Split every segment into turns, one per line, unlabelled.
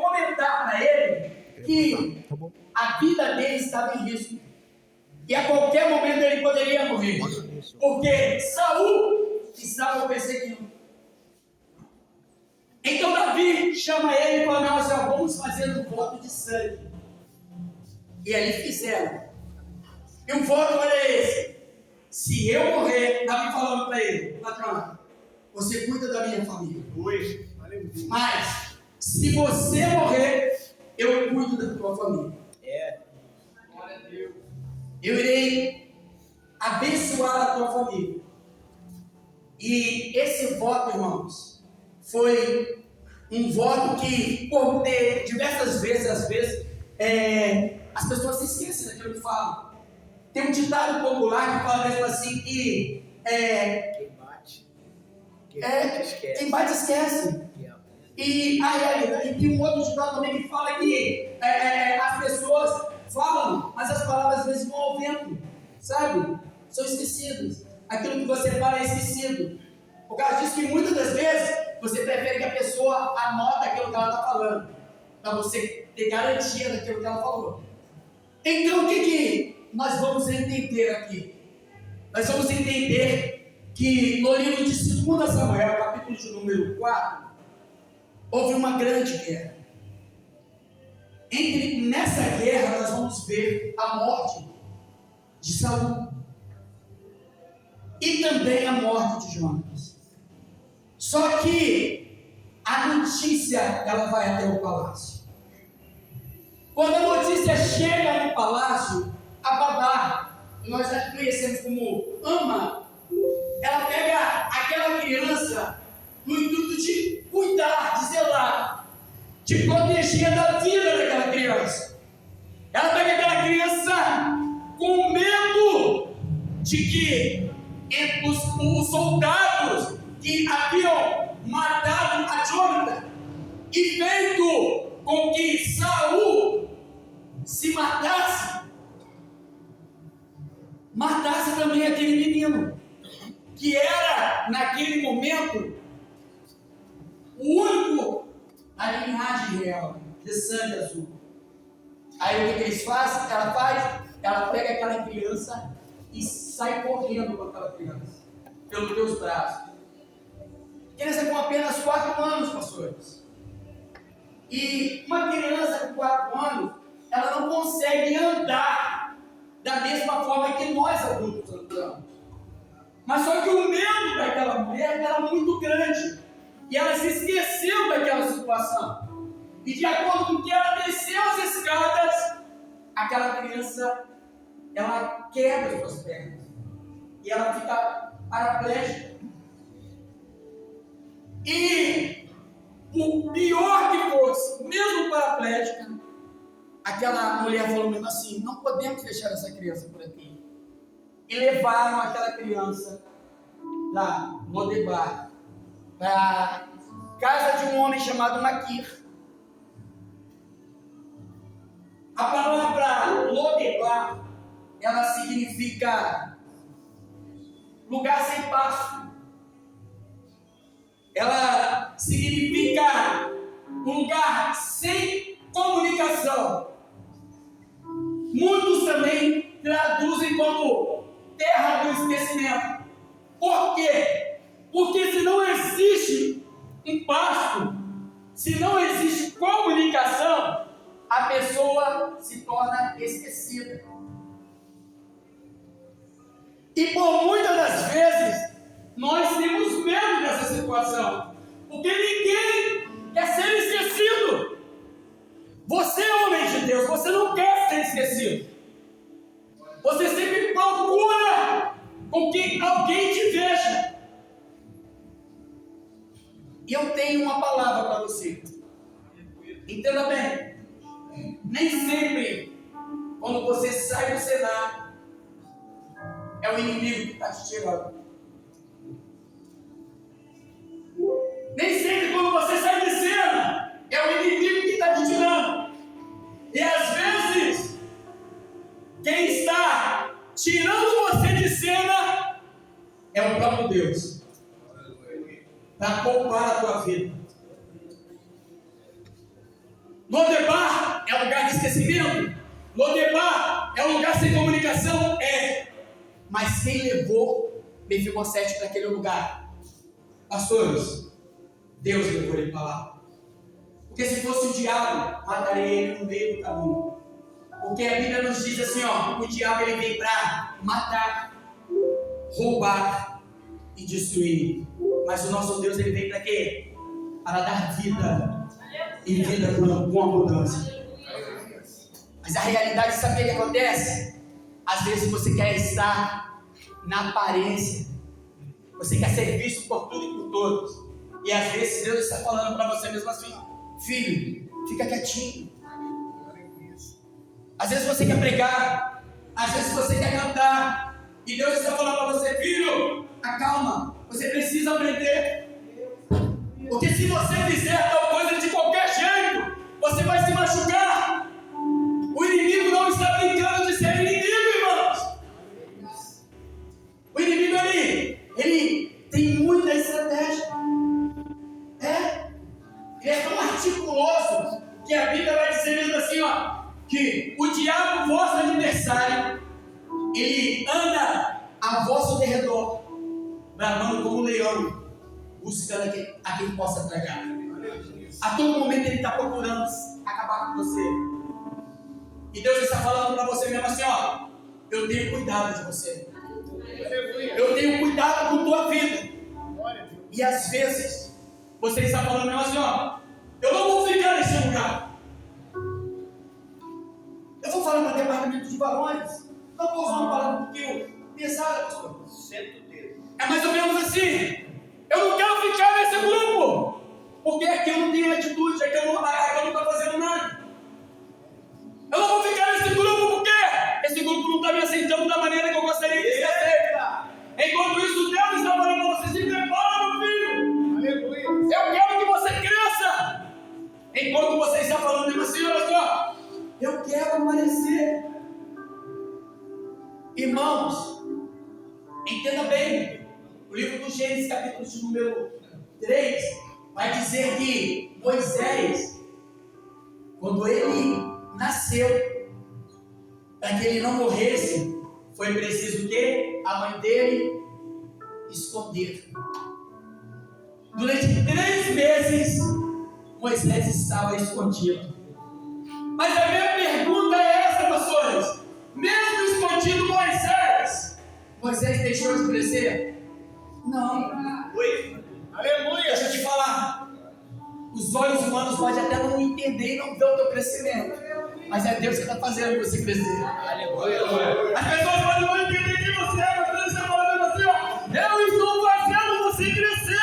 comentar para ele que a vida dele estava em risco. E a qualquer momento ele poderia morrer. Porque Saul estava perseguindo. Então Davi chama ele e fala: não, assim, vamos fazer um voto de sangue. E ali fizeram. E o voto era esse: se eu morrer, Davi falando para ele: patrão, você cuida da minha família. Mas se você morrer, eu cuido da tua família. Eu irei abençoar a tua família. E esse voto, irmãos, foi um voto que, por ter diversas vezes, às vezes, as pessoas se esquecem daquilo que falam. Tem um ditado popular que fala mesmo assim que quem bate esquece. E tem um outro ditado também que fala que as pessoas falam, mas as palavras às vezes vão ao vento, sabe? São esquecidas. Aquilo que você fala é esquecido. O cara diz que muitas das vezes você prefere que a pessoa anote aquilo que ela está falando, para você ter garantia daquilo que ela falou. Então o que nós vamos entender aqui? Nós vamos entender que no livro de 2 Samuel, capítulo de número 4, houve uma grande guerra. Nessa guerra nós vamos ver a morte de Saul e também a morte de Jonatas. Só que a notícia ela vai até o palácio. Quando a notícia chega no palácio, a babá, que nós já conhecemos como ama, ela pega aquela criança no intuito de cuidar, de zelar, de proteger da vida daquela criança. Ela pega aquela criança com medo de que os soldados que haviam matado a Jonatas e feito com que Saul se matasse também aquele menino, que era naquele momento o único da linhagem real, de sangue azul. Aí o que eles fazem? Ela pega aquela criança e sai correndo com aquela criança, pelos teus braços. Criança com apenas 4 anos, pastores. E uma criança com 4 anos, ela não consegue andar da mesma forma que nós adultos andamos. Mas só que o medo daquela mulher era muito grande. E ela se esqueceu daquela situação. E de acordo com que ela desceu as escadas, aquela criança, ela quebra as suas pernas. E ela fica paraplégica. E o pior que fosse, mesmo paraplégica, aquela mulher falou mesmo assim: não podemos deixar essa criança por aqui. E levaram aquela criança lá, Lodebar, para a casa de um homem chamado Maquir. A palavra Lodebar, ela significa lugar sem pasto. Ela significa um lugar sem comunicação. Muitos também traduzem como terra do esquecimento. Por quê? Porque se não existe um pasto, se não existe comunicação, a pessoa se torna esquecida. E por muitas das vezes, nós temos medo dessa situação, porque ninguém quer ser esquecido. Você, homem de Deus, você não quer ser esquecido. Você sempre procura com que alguém te veja. E eu tenho uma palavra para você. Entenda bem. Nem sempre, quando você sai do cenário, é o inimigo que está te tirando. Nem sempre quando você sai de cena, é o inimigo que está te tirando. E às vezes, quem está tirando você de cena é o próprio Deus, para poupar a tua vida. Lodebar é lugar de esquecimento? Lodebar é um lugar sem comunicação? É. Mas quem levou Mefibosete para aquele lugar? Pastores, Deus levou ele para lá. Porque se fosse o diabo, mataria ele no meio do caminho. Porque a Bíblia nos diz assim, ó, o diabo ele vem para matar, roubar e destruir. Mas o nosso Deus ele vem para quê? Para dar vida e vida com abundância. Mas a realidade, sabe o que acontece? Às vezes você quer estar na aparência, você quer ser visto por tudo e por todos, e às vezes Deus está falando para você mesmo assim: filho, fica quietinho. Às vezes você quer pregar, às vezes você quer cantar, e Deus está falando para você: filho, acalma, você precisa aprender. Porque se você fizer tal coisa de qualquer jeito, você vai se machucar. O inimigo não está brincando de ser inimigo, irmãos. O inimigo ele tem muita estratégia. Ele é tão articuloso que a Bíblia vai dizer mesmo assim, ó, que o diabo, vosso adversário, ele anda a vosso derredor, bramando como um leão, buscando a quem possa tragar. A todo momento ele está procurando acabar com você. E Deus está falando para você mesmo assim, ó, eu tenho cuidado de você. Eu tenho cuidado com tua vida. E às vezes você está falando mesmo assim, ó, eu não vou ficar nesse lugar. Eu vou falar para o departamento de varões. Não vou usar uma palavra um pouquinho pesada, pastor. É mais ou menos assim. Eu não quero ficar nesse grupo, porque aqui eu não tenho atitude, aqui eu não estou fazendo nada. Eu não vou ficar nesse grupo porque esse grupo não está me aceitando da maneira que eu gostaria de ser aceita. Enquanto isso, Deus está falando para você: se prepara, meu filho. Aleluia. Eu quero que você cresça. Enquanto você está falando assim, olha só, eu quero aparecer. Irmãos, entenda bem. O livro do Gênesis, capítulo de número 3, vai dizer que Moisés, quando ele nasceu, para que ele não morresse, foi preciso o quê? A mãe dele esconder. Durante 3 meses, Moisés estava escondido. Mas a minha pergunta é essa, pastores: mesmo escondido Moisés deixou de crescer? Não. Oi. Aleluia. Deixa eu te falar. Os olhos humanos podem até não entender e não ver o teu crescimento, mas é Deus que está fazendo você crescer. Aleluia. As pessoas podem não entender quem você é, mas Deus está falando assim, ó, eu estou fazendo você crescer.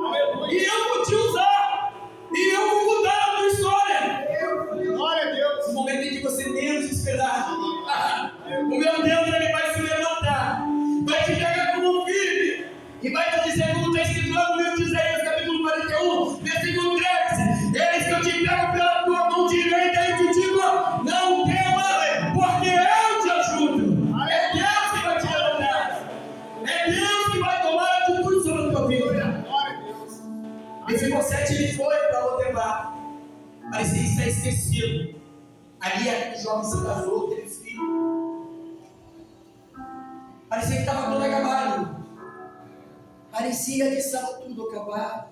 Aleluia. E eu vou te usar. E eu vou mudar a tua história. Glória a Deus. No momento em que você menos esperar, o meu Deus, ele vai se levantar, vai te pegar como um filho e vai te dizer, como está escrito lá no livro de Isaías, capítulo 41, versículo 13: eis que eu te pego pela tua mão direita e te digo, não tema, porque eu te ajudo. É Deus que vai te levantar. É Deus que vai tomar atitude sobre a tua vida. Mefibosete, ele foi para Lodebar, parecia estar esquecido. Ali aquele jovem se casou, teve filho. Parecia que estava tudo acabado. Parecia que estava tudo acabado.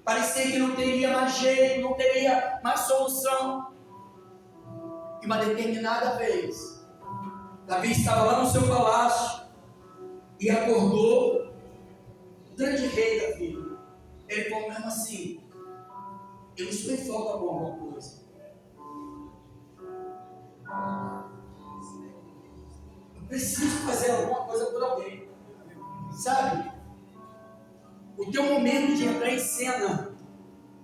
Parecia que não teria mais jeito, não teria mais solução. E uma determinada vez, Davi estava lá no seu palácio e acordou o grande rei Davi. Ele falou mesmo assim: eu estou em falta com alguma coisa. Eu preciso fazer alguma coisa por alguém. Sabe? O teu momento de entrar em cena,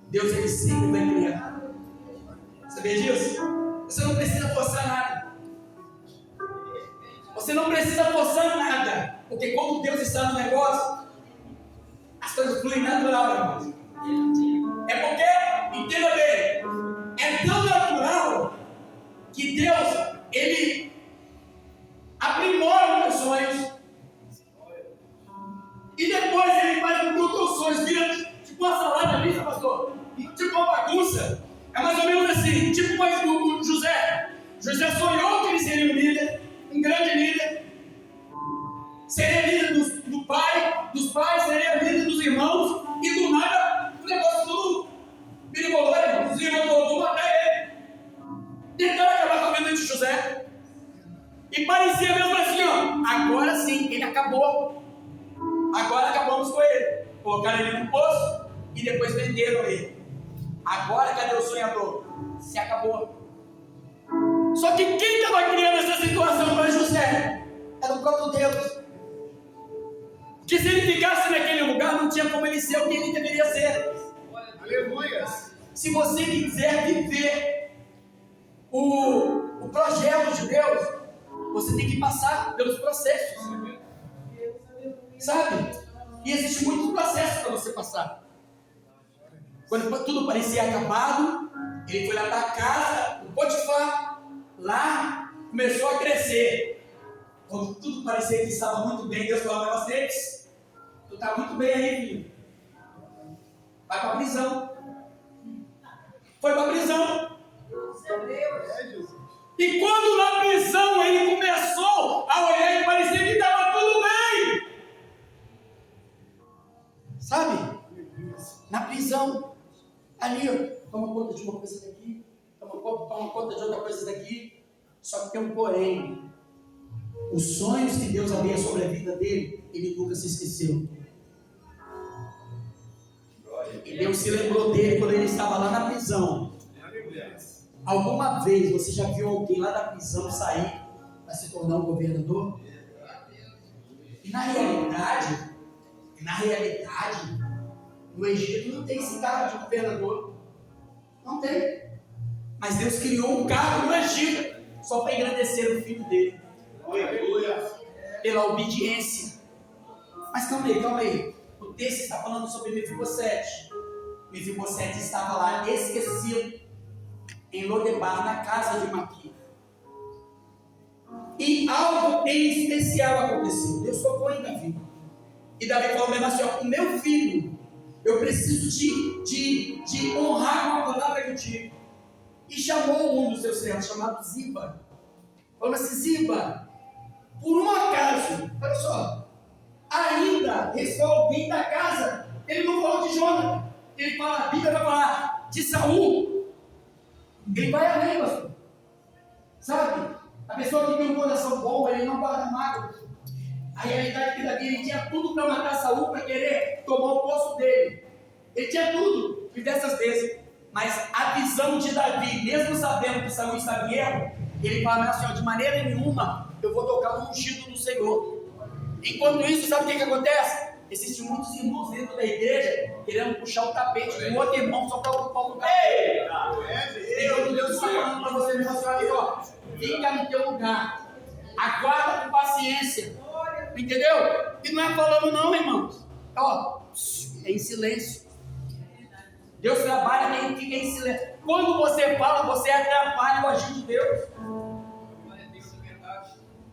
Deus ele sempre vai criar. Sabia disso? Você não precisa forçar nada. Você não precisa forçar nada. Porque quando Deus está no negócio, as coisas fluem natural, irmãos. É porque, entenda bem, é tão natural que Deus, ele aprimora os meus sonhos. E depois ele faz com que os teus sonhos viram tipo uma salada mista, pastor. Tipo uma bagunça. É mais depois do José? José sonhou que ele seria um líder, um grande líder. Seria líder do pai, dos pais, seria líder dos irmãos. E do nada, o negócio tudo perigoso, irmão. Os irmãos voltou matar ele. Tentaram acabar com a vida de José. E parecia mesmo assim, ó. Agora sim, ele acabou. Agora acabamos com ele. Colocaram ele no poço e depois venderam ele. Agora cadê o sonhador? Se acabou. Só que quem estava criando essa situação para José? Era o próprio Deus. Que se ele ficasse naquele lugar, não tinha como ele ser o que ele deveria ser.
Aleluia.
Se você quiser viver o projeto de Deus, você tem que passar pelos processos. Sabe? E existem muitos processos para você passar. Quando tudo parecia acabado, ele foi lá para a casa do Potifar. Lá começou a crescer. Quando tudo parecia que estava muito bem, Deus falou para vocês: tu está muito bem aí, filho. Vai para a prisão. Foi para a prisão. E quando na prisão ele começou a olhar e parecia que estava tudo bem. Sabe? Na prisão. Ali, ó, toma conta de uma coisa daqui, toma conta de outra coisa daqui. Só que tem um porém. Os sonhos que Deus havia sobre a vida dele, ele nunca se esqueceu. E Deus se lembrou dele quando ele estava lá na prisão. Alguma vez você já viu alguém lá da prisão sair para se tornar um governador? E na realidade, no Egito não tem esse cargo de governador. Não tem. Mas Deus criou um cargo no Egito só para engrandecer o filho dele. Pela obediência. Mas calma aí. O texto está falando sobre Mefibosete. Mefibosete estava lá esquecido em Lodebar, na casa de Maquir. E algo em especial aconteceu. Deus tocou em Davi. E Davi falou mesmo assim: ó, o meu filho, eu preciso de honrar com a palavra que eu tive. E chamou um dos seus servos, chamado Ziba. Falou assim: Ziba, por um acaso, olha só, ainda restou alguém da casa. Ele não falou de Jonathan. Ele fala, a Bíblia vai falar de Saul. Ele vai além, pastor. Sabe? A pessoa que tem um coração bom, ele não guarda mágoa. A realidade é que Davi, ele tinha tudo para matar Saul, para querer tomar o posto dele. Ele tinha tudo, diversas vezes. Mas a visão de Davi, mesmo sabendo que Saul estava em erro, ele fala assim: ó, de maneira nenhuma eu vou tocar no ungido do Senhor. Enquanto isso, sabe o que acontece? Existem muitos irmãos dentro da igreja querendo puxar o tapete do outro irmão só para ocupar o lugar. Enquanto Deus está falando para você, meu senhor, ó, fica no teu lugar, aguarda com paciência, entendeu? E não é falando não, irmãos, ó, é em silêncio. Deus trabalha quem fica em silêncio. Quando você fala, você atrapalha o agir de Deus.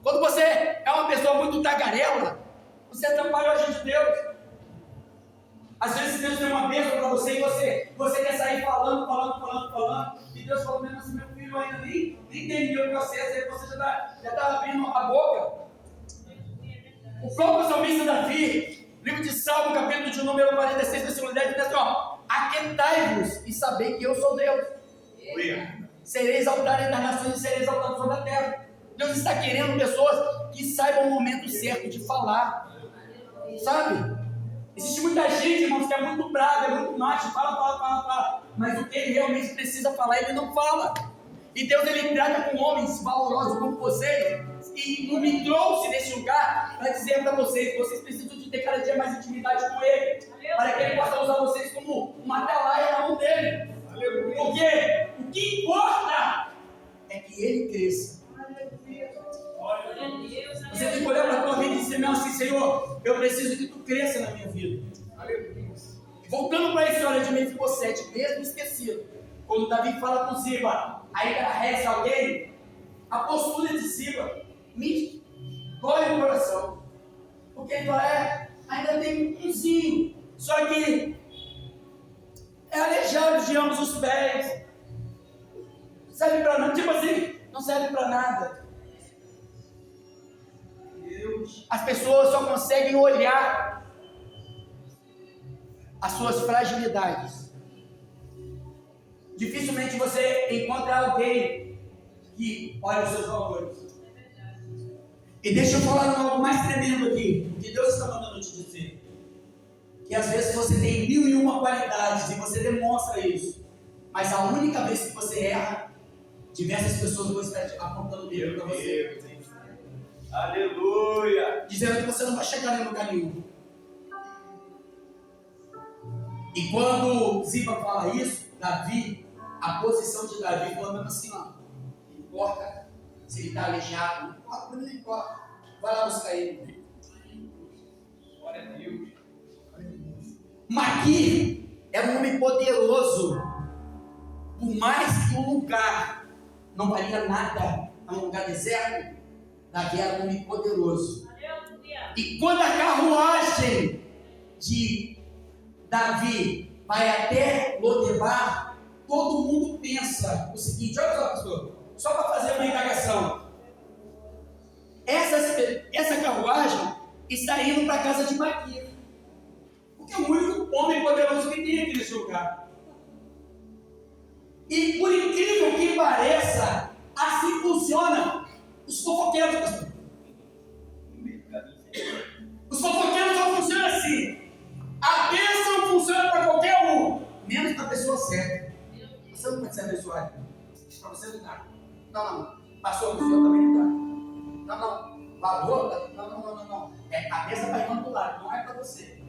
Quando você é uma pessoa muito tagarela, você atrapalha o agir de Deus. Às vezes Deus tem uma bênção para você e você quer sair falando. E Deus falou mesmo assim: meu filho ainda nem entendeu o processo, aí você já está abrindo a boca. O próprio salmista Davi, livro de Salmo, capítulo de número 46, versículo 10, diz assim: ó, aquietai-vos e sabei que eu sou Deus. Serei exaltado entre as nações e serei exaltado sobre a terra. Deus está querendo pessoas que saibam o momento certo de falar. Sabe? Existe muita gente, irmãos, que é muito brava, é muito macho, fala. Mas o que ele realmente precisa falar, ele não fala. E Deus, ele trata com homens valorosos como vocês. E me trouxe nesse lugar para dizer para vocês: vocês precisam de ter cada dia mais intimidade com ele. Para que ele possa usar vocês como uma atalaia na mão dele. Porque o que importa é que ele cresça. Você tem que olhar para a tua vida e dizer assim: Senhor, eu preciso que tu cresça na minha vida. Voltando para a história de Mefibosete, mesmo esquecido, quando Davi fala com Ziba, ainda resta alguém, a postura de Ziba me dói no coração. Porque ele fala: ainda tem um zinho, só que é aleijado de ambos os pés. Serve para nada, tipo assim, não serve para nada. As pessoas só conseguem olhar as suas fragilidades. Dificilmente você encontra alguém que olha os seus valores. E deixa eu falar algo mais tremendo aqui, que Deus está mandando te dizer. Que às vezes você tem 1001 qualidades e você demonstra isso. Mas a única vez que você erra, diversas pessoas vão estar apontando o dedo para você.
Aleluia!
Dizendo que você não vai chegar em lugar nenhum. E quando Ziba fala isso, Davi, a posição de Davi foi mesmo assim, ó. Não importa se ele está aleijado, não importa. Vai lá buscar ele.
Glória a Deus.
Maquir era um homem poderoso. Por mais que o lugar não valia nada, é um lugar deserto, Davi era um homem poderoso. E quando a carruagem de Davi vai até Lodebar, todo mundo pensa o seguinte: olha só, pastor, só para fazer uma indagação. Essa carruagem está indo para a casa de Maquir, porque é o único homem poderoso que tem aqui nesse lugar. E por incrível que pareça, assim funciona os fofoqueiros, pastor. Os fofoqueiros só funcionam assim. A bênção funciona para qualquer um, menos para a pessoa certa. Você não pode ser abençoado. Para você não dá. Não. Passou para o senhor também não dá. Não. Valor? Não. A bênção vai para o lado, não é para você.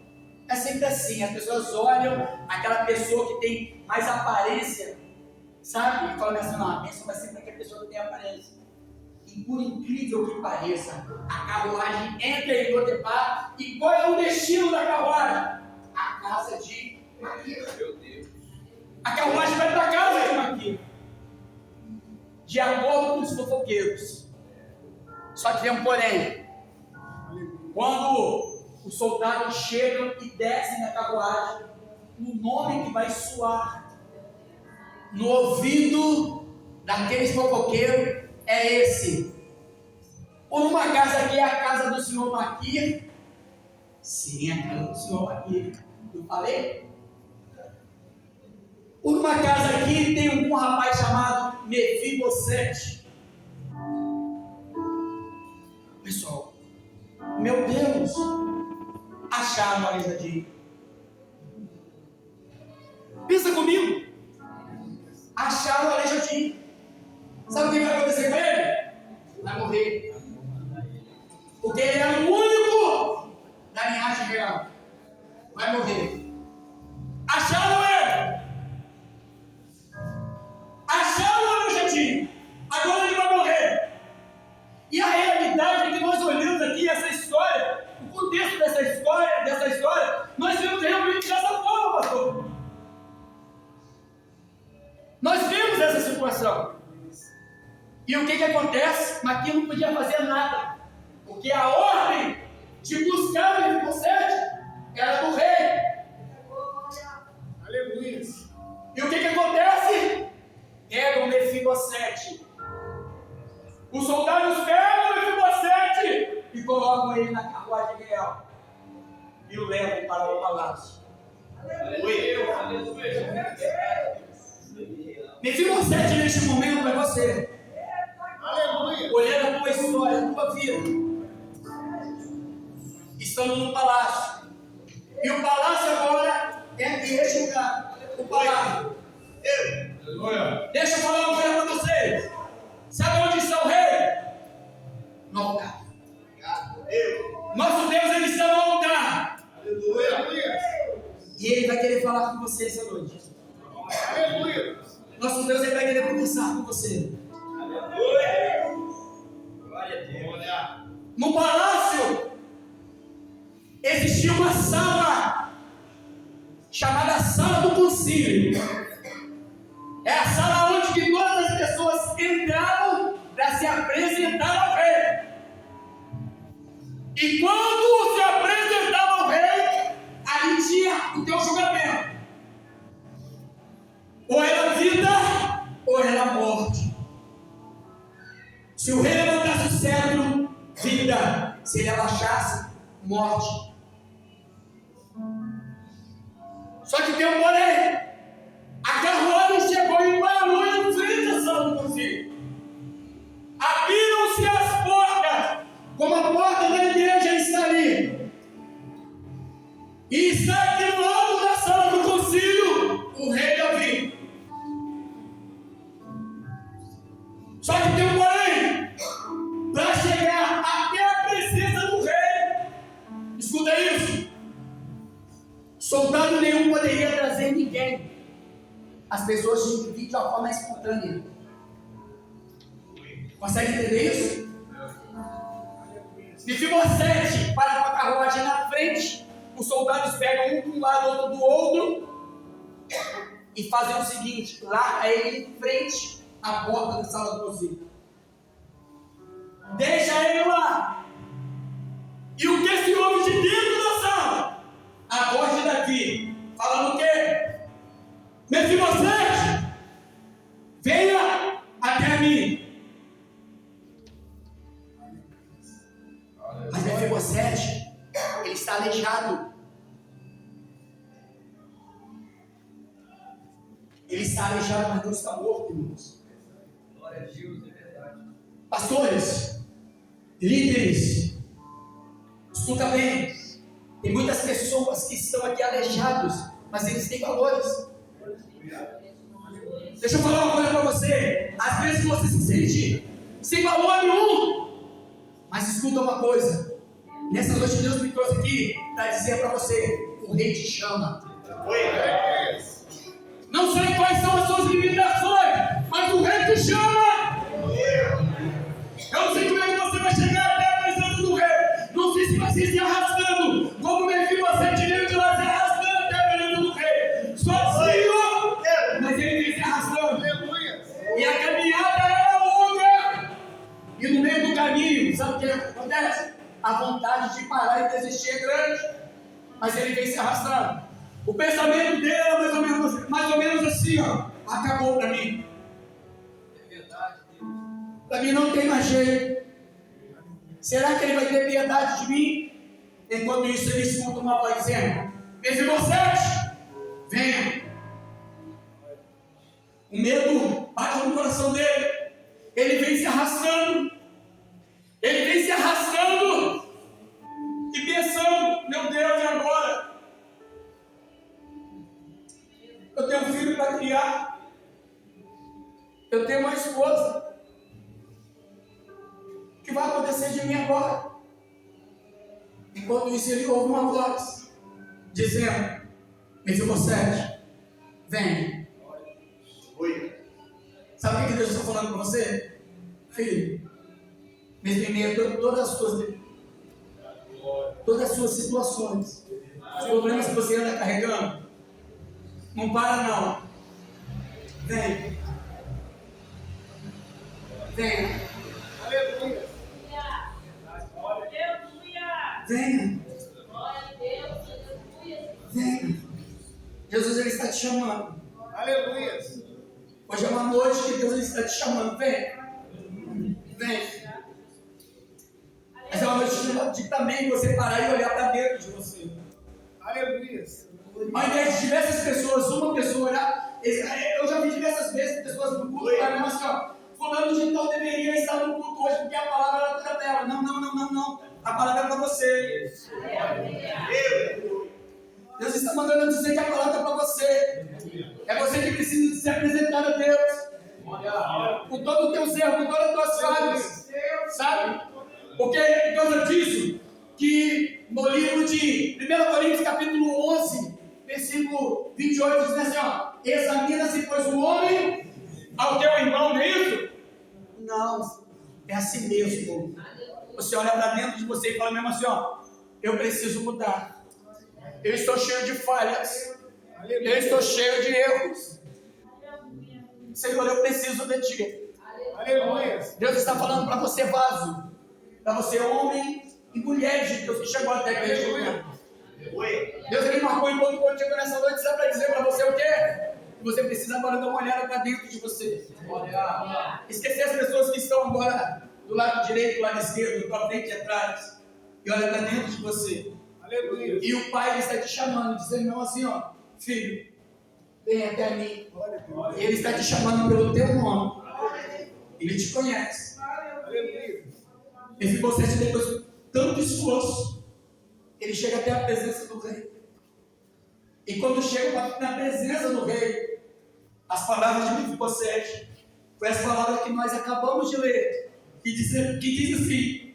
É sempre assim. As pessoas olham aquela pessoa que tem mais aparência, sabe? E falam assim: não, a bênção vai ser para aquela pessoa que tem aparência. E por incrível que pareça, a carruagem entra em Lodebar. E qual é o destino da carruagem? A casa de Maquir.
Meu Deus.
A carruagem vai para a casa de Maquir, de acordo com os fofoqueiros. Só que tem um porém. Quando os soldados chegam e descem da carruagem, o nome que vai soar no ouvido daqueles fofoqueiros é esse: por uma casa que é a casa do senhor Maquir. Sim, a casa do senhor Maquir. Eu falei? Por uma casa aqui tem um rapaz chamado Mefibosete. Pessoal, meu Deus, acharam a Aleijadinho. Pensa comigo. Acharam o Aleijadinho. Sabe o que vai acontecer com ele? Vai morrer. Porque ele é o único da linhagem real. Vai morrer. Acharam ele. Acharam o Aleijadinho. Agora ele vai morrer. E a realidade é que nós olhamos aqui essa história, o contexto dessa história, nós vemos realmente dessa forma, pastor. Nós vemos essa situação. E o que acontece? Maquir não podia fazer nada, porque a ordem de buscar o Mefibosete era do rei. Aleluia. E o que acontece? Pegam o Mefibosete. Os soldados pegam o Mefibosete e colocam ele na carruagem real e o levam para o palácio.
Aleluia.
Mefibosete neste momento é você.
Aleluia.
Olhando a tua história, a tua vida. Estamos no palácio. E o palácio agora é este lugar. O palácio. Deixa eu falar uma coisa para vocês. Sabe onde está o rei? No altar. Nosso Deus, ele está no altar.
Aleluia.
E ele vai querer falar com você essa noite.
Aleluia.
Nosso Deus, ele vai querer conversar com você.
Aleluia. Glória a Deus.
No palácio existia uma sala chamada Sala do Concílio. É a sala onde que todas as pessoas entravam para se apresentar ao rei. E quando se apresentava ao rei, ali tinha o teu julgamento. Ou era vida, ou era morte. Se o rei levantasse o cetro, vida. Se ele abaixasse, morte. Só que tem um porém. A carruagem chegou e parou em frente à sala do conselho. Abriram-se as portas, como a porta da igreja está ali. E está aqui no alto da sala do concílio o rei Davi. Só que tem um porém. Para chegar até a presença do rei, escuta isso. Soldado nenhum poderia trazer ninguém. As pessoas tinham que vir de uma forma espontânea. Consegue entender isso? Mefibosete para com a carruagem na frente. Os soldados pegam um de um lado, outro do outro. E fazem o seguinte: larga ele em frente à porta da sala do conselho. Deixa ele lá. E o que se ouve de dentro da sala? A voz de Davi, falando o quê? Mefibosete, venha até mim. Mas Mefibosete, ele está aleijado. Ele está aleijado, mas não está morto, irmãos. Glória a Deus, é verdade. Pastores, líderes, escuta bem. Tem muitas pessoas que estão aqui aleijados, mas eles têm valores. Deixa eu falar uma coisa para você. Às vezes você se sente sem valor nenhum. Mas escuta uma coisa. Nessa noite Deus me trouxe aqui para dizer para você: o rei te chama. Não sei quais são as suas limitações, mas o rei te chama. Eu não sei como é que você vai chegar até a presença do rei. Não sei se você se arrastando, como Mefibosete veio de lá se arrastando até a presença do rei. Sozinho, mas ele veio se arrastando. E a caminhada era longa. E no meio do caminho, sabe o que acontece? A vontade de parar e desistir é grande. Mas ele vem se arrastando. O pensamento dele era mais ou menos assim, ó. Acabou para mim. É verdade, Deus. Para mim não tem mais jeito. Será que ele vai ter piedade de mim? Enquanto isso ele escuta uma voz dizendo: Mefibosete, venha. O medo bate no coração dele. Ele vem se arrastando. Ele vem se arrastando. E pensando: meu Deus, e agora? Eu tenho um filho para criar. Eu tenho uma esposa. O que vai acontecer de mim agora? Enquanto isso ele ouve uma voz dizendo: Mefibosete, vem. Sabe o que Deus está falando para você? Filho, mesmo em meio a todas as suas situações, os problemas que você anda carregando, não para não. Vem. Venha.
Aleluia.
Venha. Venha. Jesus ele está te chamando.
Aleluia.
Hoje é uma noite que Deus ele está te chamando. Vem. Vem. Mas é uma noite de também você parar e olhar para dentro de você.
Aleluia.
Ao invés de diversas pessoas, uma pessoa olhar. Eu já vi diversas vezes pessoas no culto falando assim, ó: fulano de tal deveria estar no culto hoje porque a palavra era toda dela. Não. A palavra é para você. Deus está mandando dizer que a palavra é para você. É você que precisa se apresentar a Deus. Com todo o teu erro, com todas as tuas falhas. Sabe? Porque é por causa disso que no livro de 1 Coríntios capítulo 11, versículo 28, diz assim, ó: examina-se, pois, o homem ao teu irmão, não é isso? Não, é assim mesmo. Você olha para dentro de você e fala mesmo assim, ó: eu preciso mudar. Eu estou cheio de falhas. Eu estou cheio de erros. Senhor, eu preciso de Ti.
Aleluia.
Deus está falando para você, vaso. Para você, homem e mulher de Deus que chegou até aqui. Deus ele marcou enquanto contigo nessa noite, sabe, para dizer para você o quê? Que você precisa agora dar uma olhada para dentro de você. Esquecer as pessoas que estão agora do lado direito, do lado esquerdo, para frente e atrás. E olha para dentro de você.
Aleluia.
E o Pai ele está te chamando, dizendo não assim, ó, filho, vem até mim. E Ele está te chamando pelo teu nome. Ele te conhece.
Aleluia.
E você depois de tanto esforço, ele chega até a presença do rei. E quando chega na presença do rei, as palavras de Mefibosete foi as palavras que nós acabamos de ler, que diz assim: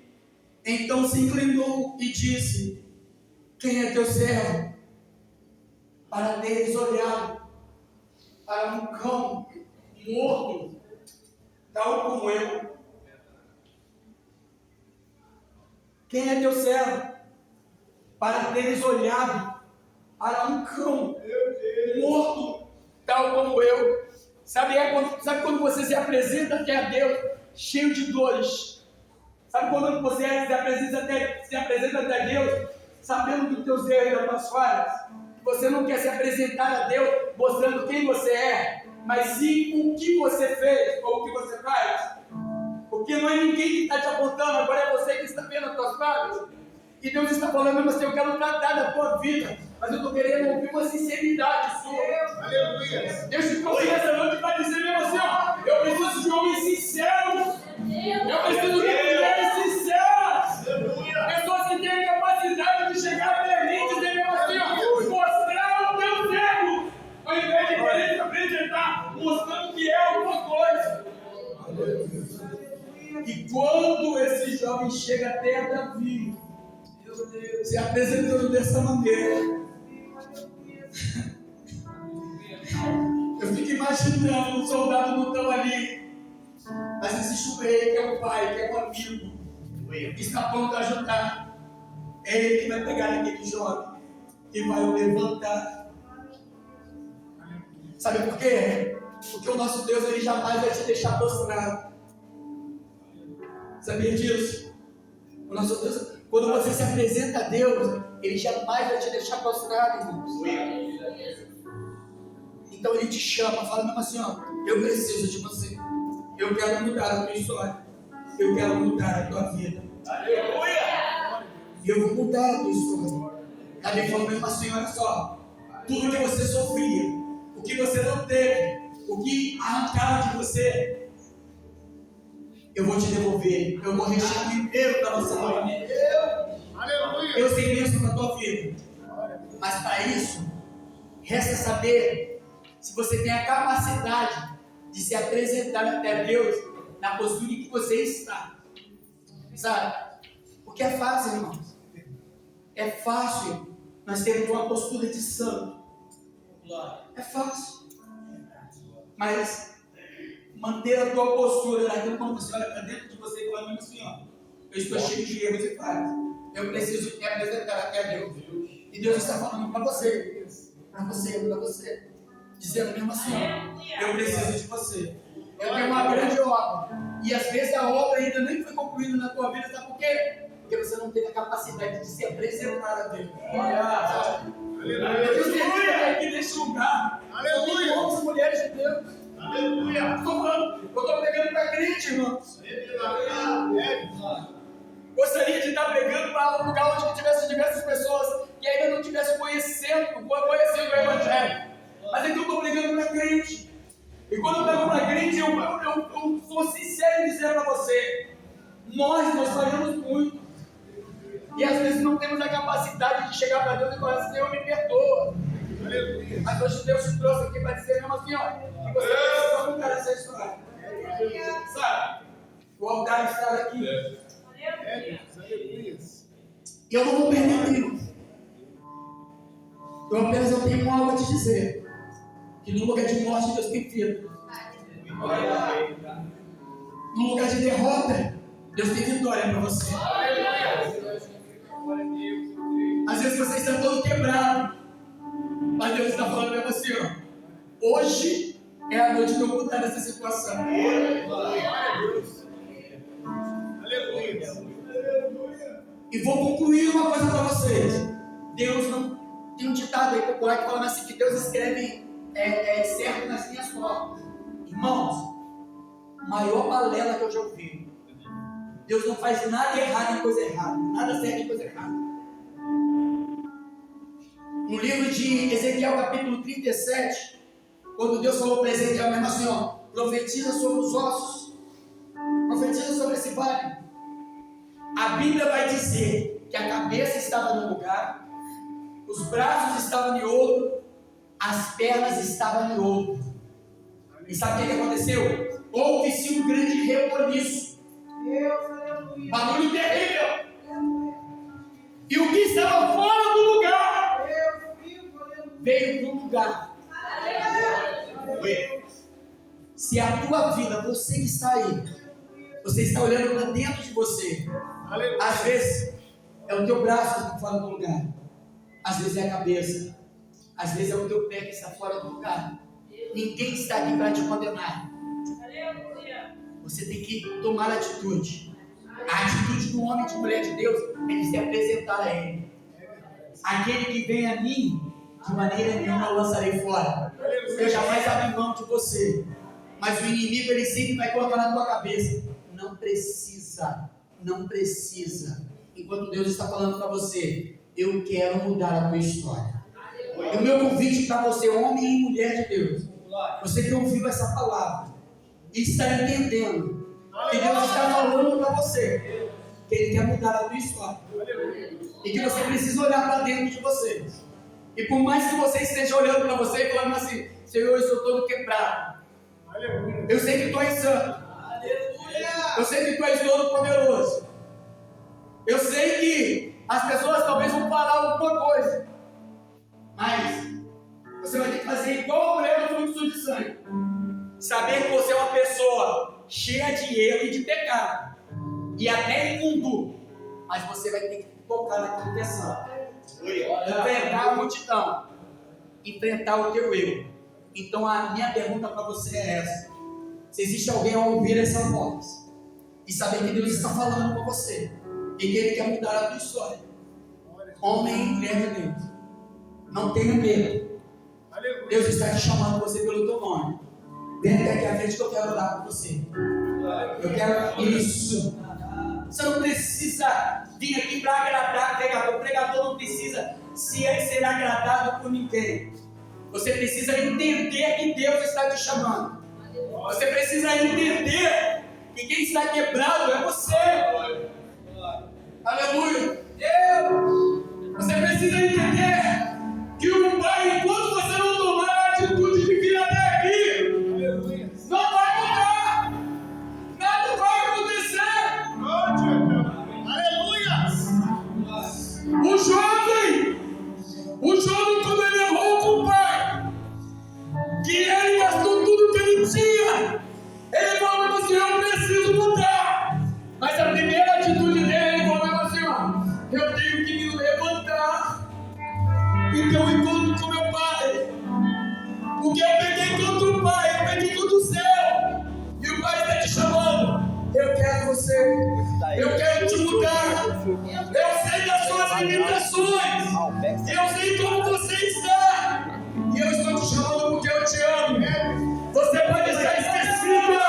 então se inclinou e disse: quem é teu servo para teres olhado para um cão morto, tal como eu? Quem é teu servo para teres olhado para um cão morto, tal como eu? Sabe quando você se apresenta até a Deus cheio de dores? Sabe quando você se apresenta até Deus sabendo dos teus erros e das tuas falhas? Você não quer se apresentar a Deus mostrando quem você é, mas sim o que você fez ou o que você faz. Porque não é ninguém que está te apontando, agora é você que está vendo as tuas falhas. E Deus está falando mesmo assim: eu quero tratar da tua vida, mas eu estou querendo ouvir uma sinceridade sua.
Aleluia.
Deus te trouxe nessa noite para dizer mesmo assim: ó, eu preciso de homens sinceros. Eu preciso de mulheres sinceras. Pessoas que têm a capacidade de chegar até mim e dizer mesmo assim: ó, mostrar o teu erro, ao invés de querer te apresentar, mostrando que é alguma coisa. E quando esse jovem chega até Davi, se apresentando dessa maneira, eu fico imaginando, os soldados não estão ali, mas existe um rei que é um pai, que é um amigo, que está pronto a ajudar. É ele que vai pegar aquele jovem e vai o levantar. Sabe por quê? Porque o nosso Deus, ele jamais vai te deixar prostrado. Sabia disso? O nosso Deus, quando você se apresenta a Deus, ele jamais vai te deixar prostrado, irmãos. Então ele te chama, fala mesmo assim: ó, eu preciso de você. Eu quero mudar a tua história. Eu quero mudar a tua vida. Aleluia! E eu vou mudar a tua história. Davi falou mesmo assim: olha só, tudo que você sofria, o que você não teve, o que arrancaram de você, eu vou te devolver. Eu vou restituir inteiro para você novamente.
Aleluia.
Eu sei mesmo na tua vida. Mas para isso, resta saber se você tem a capacidade de se apresentar até Deus na postura em que você está. Sabe? Porque é fácil, irmãos. É fácil nós termos uma postura de santo. É fácil. Mas manter a tua postura daquilo quando você olha para dentro de você e fala mesmo assim: ó, eu estou cheio de erros e falhas. Eu preciso me apresentar até a Deus. E Deus está falando para você. Para você, para você. Dizendo mesmo assim: ó, eu preciso de você. Eu tenho uma grande obra. E às vezes a obra ainda nem foi concluída na tua vida. Sabe por quê? Porque você não teve a capacidade de se apresentar a Deus.
Aleluia.
Deus quer aqui nesse lugar.
Aleluia.
Homens e mulheres de Deus.
Aleluia.
Eu estou pregando para crente, irmãos. Gostaria de estar pregando para um lugar onde tivesse diversas pessoas que ainda não tivessem conhecendo o Evangelho. Mas então eu estou pregando para crente. E quando eu prego para crente, eu sou sincero em dizer para você: nós falhamos muito. E às vezes não temos a capacidade de chegar para Deus e falar: Senhor, me perdoa.
Aleluia.
Mas hoje Deus te trouxe aqui para dizer mesmo assim: ó, que você precisa mudar essa história. Sabe? O altar está aqui.
Aleluia.
E eu não vou perder tempo. Eu tenho algo a te dizer. Que no lugar de morte Deus tem vida. No lugar de derrota Deus tem vitória para você. Às vezes você está todo quebrado, mas Deus está falando para você: ó, hoje é a noite de eu mudar essa situação.
Aleluia.
E vou concluir uma coisa para vocês. Deus não tem um ditado aí popular que falando assim: que Deus escreve certo nas linhas tortas. Irmãos, maior balela que eu já ouvi Deus não faz nada errado em coisa errada, nada certo em coisa errada. No livro de Ezequiel, capítulo 37, quando Deus falou para Ezequiel mesmo assim, ó, profetiza sobre os ossos, profetiza sobre esse vale. A Bíblia vai dizer que a cabeça estava no lugar, os braços estavam em outro, as pernas estavam em outro. E sabe o que aconteceu? Houve-se um grande reboliço. Barulho terrível. E o que estava fora do lugar veio para o lugar. Se a tua vida, você que está aí, você está olhando para dentro de você, às vezes é o teu braço que está fora do lugar, às vezes é a cabeça, às vezes é o teu pé que está fora do lugar. Ninguém está aqui para te condenar. Você tem que tomar atitude. A atitude do homem e de mulher de Deus é de se apresentar a Ele. Aquele que vem a mim, de maneira nenhuma eu lançarei fora. Eu jamais abri mão de você. Mas o inimigo, ele sempre vai colocar na tua cabeça. Não precisa. Não precisa. Enquanto Deus está falando para você, eu quero mudar a tua história. E o meu convite para você, homem e mulher de Deus, você que ouviu essa palavra e está entendendo que Deus está falando para você, que Ele quer mudar a tua história e que você precisa olhar para dentro de você. E por mais que você esteja olhando para você e falando assim, Senhor, eu estou todo quebrado, eu sei que Tu és santo, eu sei que Tu és todo poderoso, eu sei que as pessoas talvez vão falar alguma coisa, mas você vai ter que fazer igual a mulher do fluxo de sangue. Saber que você é uma pessoa cheia de erro e de pecado. E até imundo. Mas você vai ter que tocar naquilo que é santo. Enfrentar a multidão. Enfrentar o teu erro. Então a minha pergunta para você é essa. Se existe alguém a ouvir essa voz e saber que Deus está falando com você e que Ele quer mudar a tua história. Homem e mulher de Deus. Não tenha medo. Deus está te chamando você pelo teu nome. Vem até aqui à frente que eu quero orar por você. Eu quero isso. Você não precisa vir aqui para agradar o pregador. O pregador não precisa ser agradado por ninguém. Você precisa entender que Deus está te chamando. Você precisa entender que quem está quebrado é você. Aleluia. Você precisa entender que o Pai, enquanto você não tomar a atitude de vir até aqui, não vai mudar. Nada vai acontecer.
Aleluia.
O jovem quando ele errou com o pai, que ele gastou tudo que ele tinha, ele falou assim, eu preciso mudar. Mas a primeira atitude dele, ele falou assim, ó, eu tenho que me levantar. Então eu encontro com meu pai. Porque eu peguei contra o pai, eu peguei contra o céu. E o pai está te chamando. Eu quero você. Eu quero te mudar. Eu sei das suas limitações. Eu sei como você está. E eu estou te chamando porque eu te amo. Você pode estar esquecido.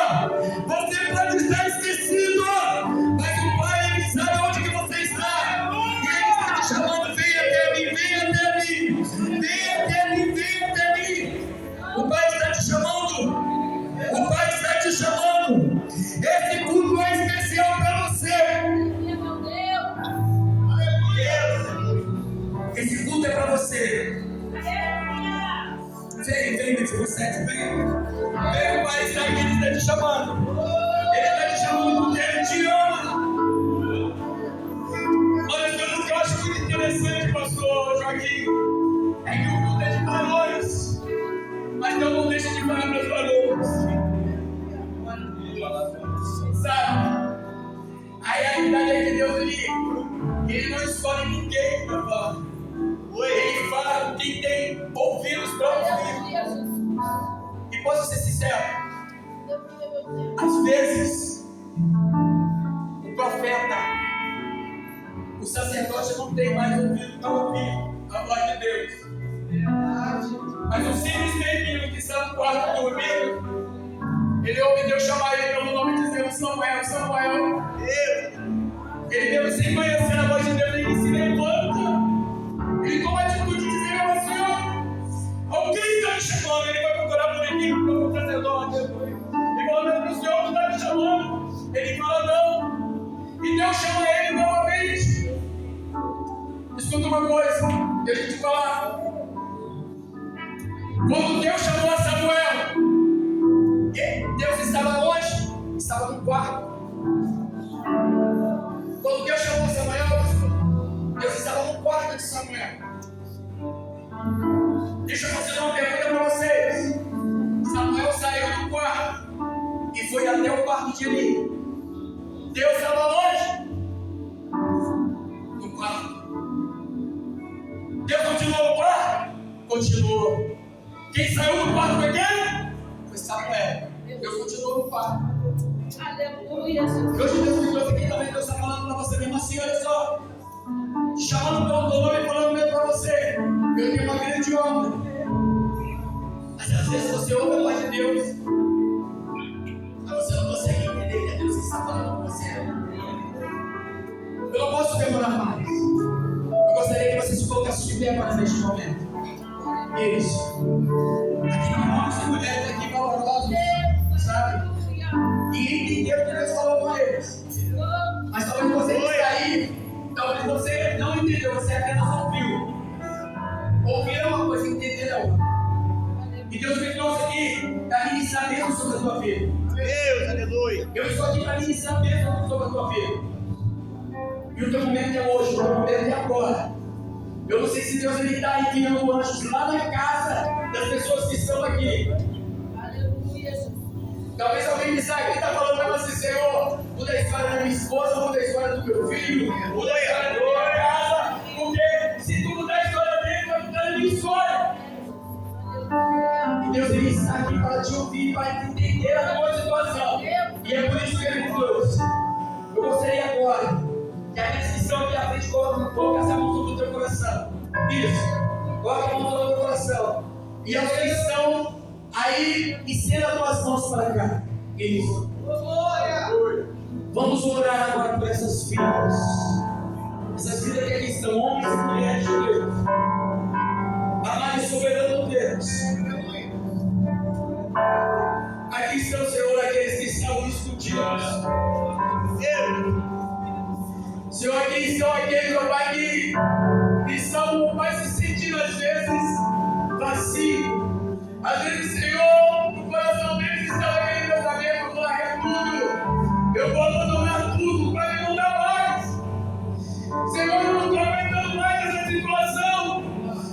Você pode estar esquecido. Mas o pai, ele sabe onde que você está. E ele está te chamando. Venha até mim, venha até mim. Venha até mim, venha até mim. O pai está te chamando. O pai está te chamando. Esse culto é especial para você. Esse culto é para você. Vem, meu sete, vem. Vem, o pai está aqui, ele está te chamando. Ele está te chamando porque ele te ama. Olha, coisa que eu acho muito interessante, pastor Joaquim, é que o culto é de varões. Mas Deus não deixa de falar para os varões. Sabe? Aí a realidade é que Deus ele não escolhe ninguém para falar. Ele fala com quem tem ouvidos para ouvir. E posso ser sincero, às vezes o profeta, o sacerdote não tem mais ouvido para ouvir a voz de Deus. Mas o simples menino que está no quarto dormindo, ele ouve Deus chamar ele pelo nome, dizendo Samuel, Samuel. Ele mesmo sem conhecer a voz de Deus, ele se levanta. Ele toma a atitude de dizer: meu Senhor, alguém está me chamando. Ele vai procurar por ele, para o sacerdote. Ele fala: meu Senhor, tu está me chamando? Ele fala: não. E Deus chama ele novamente. Escuta uma coisa, deixa eu te falar. Quando Deus chamou a Samuel, Deus estava longe, estava no quarto. Quando Deus chamou a Samuel, Deus estava no quarto de Samuel. Deixa eu fazer uma pergunta para vocês. Samuel saiu do quarto e foi até o quarto de Eli. Deus estava longe? No quarto. Deus continuou no quarto? Continuou. Quem saiu do quarto foi quem? Foi Samuel. Deus continuou no quarto.
Aleluia.
Hoje Deus me trouxe aqui também. Deus está falando para você mesmo assim: olha só, chamando pelo teu nome e falando mesmo para você: eu tenho uma grande obra. Mas às vezes você ouve a voz de Deus, mas você não consegue entender que é Deus que está falando com você. Eu não posso demorar mais. Eu gostaria que você se colocasse de pé agora neste momento. Isso. Aqui tem homens e mulheres aqui valorosos, sabe? E entenderam que Deus falou com eles. Mas talvez você está aí, talvez você não entendeu, você apenas ouviu. Ouvir é uma coisa, entender é outra. E Deus me trouxe aqui para ministrar mesmo sobre a tua vida.
Deus, aleluia.
Eu estou aqui para ministrar mesmo sobre a tua vida. E o teu momento é hoje, o teu momento é agora. Eu não sei se Deus está enviando anjos lá na casa das pessoas que estão aqui.
Aleluia.
Talvez alguém me saiba que está falando para você: Senhor, muda a história da minha esposa, muda a história do meu filho, muda a história da minha casa, porque se tu mudar a história dele, vai mudar a minha história. E Deus ele está aqui para te ouvir, para entender a tua situação. E é por isso que ele me trouxe. Eu gostaria agora que a descrição aqui à frente coloque essa mão sobre o teu coração. Isso. Coloque a mão sobre o teu coração. E aos que estão aí, estenda as tuas mãos para cá. Isso. Vamos orar agora por essas vidas. Essas vidas que aqui estão, homens e mulheres de Deus. Amado e soberano Deus. Aqui estão, Senhor, aqueles que estão escondidos. Senhor, aqui estão aqueles, meu Pai, que estão, Pai, se sentindo às vezes vazio. Às vezes, Senhor, o coração deles estava querendo saber: eu vou largar tudo, eu vou abandonar tudo, para mim não dar mais. Senhor, eu não estou aguentando mais essa situação.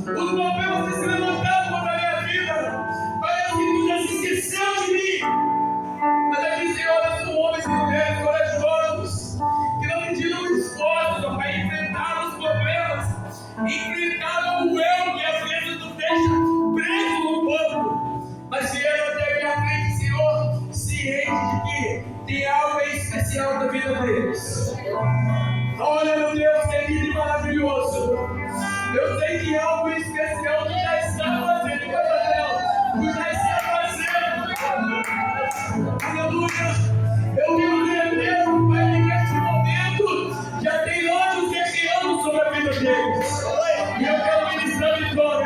Os problemas têm se levantado contra a minha vida. Parece que tu já se esqueceu de mim. Mas aqui, Senhor, são homens e mulheres corajosos, que não mediram esforço para enfrentar os problemas, enfrentaram o eu que às vezes nos deixa preso no corpo, mas vieram até aqui à frente, Senhor, ciente de que tem algo especial na vida deles. Olha, meu Deus, querido e maravilhoso, eu sei que algo especial tu já está fazendo, tu já está fazendo. Aleluia. Eu me lembro, Pai, que neste momento já tem anjos guerreando sobre a vida deles. E eu quero ministrar vitória.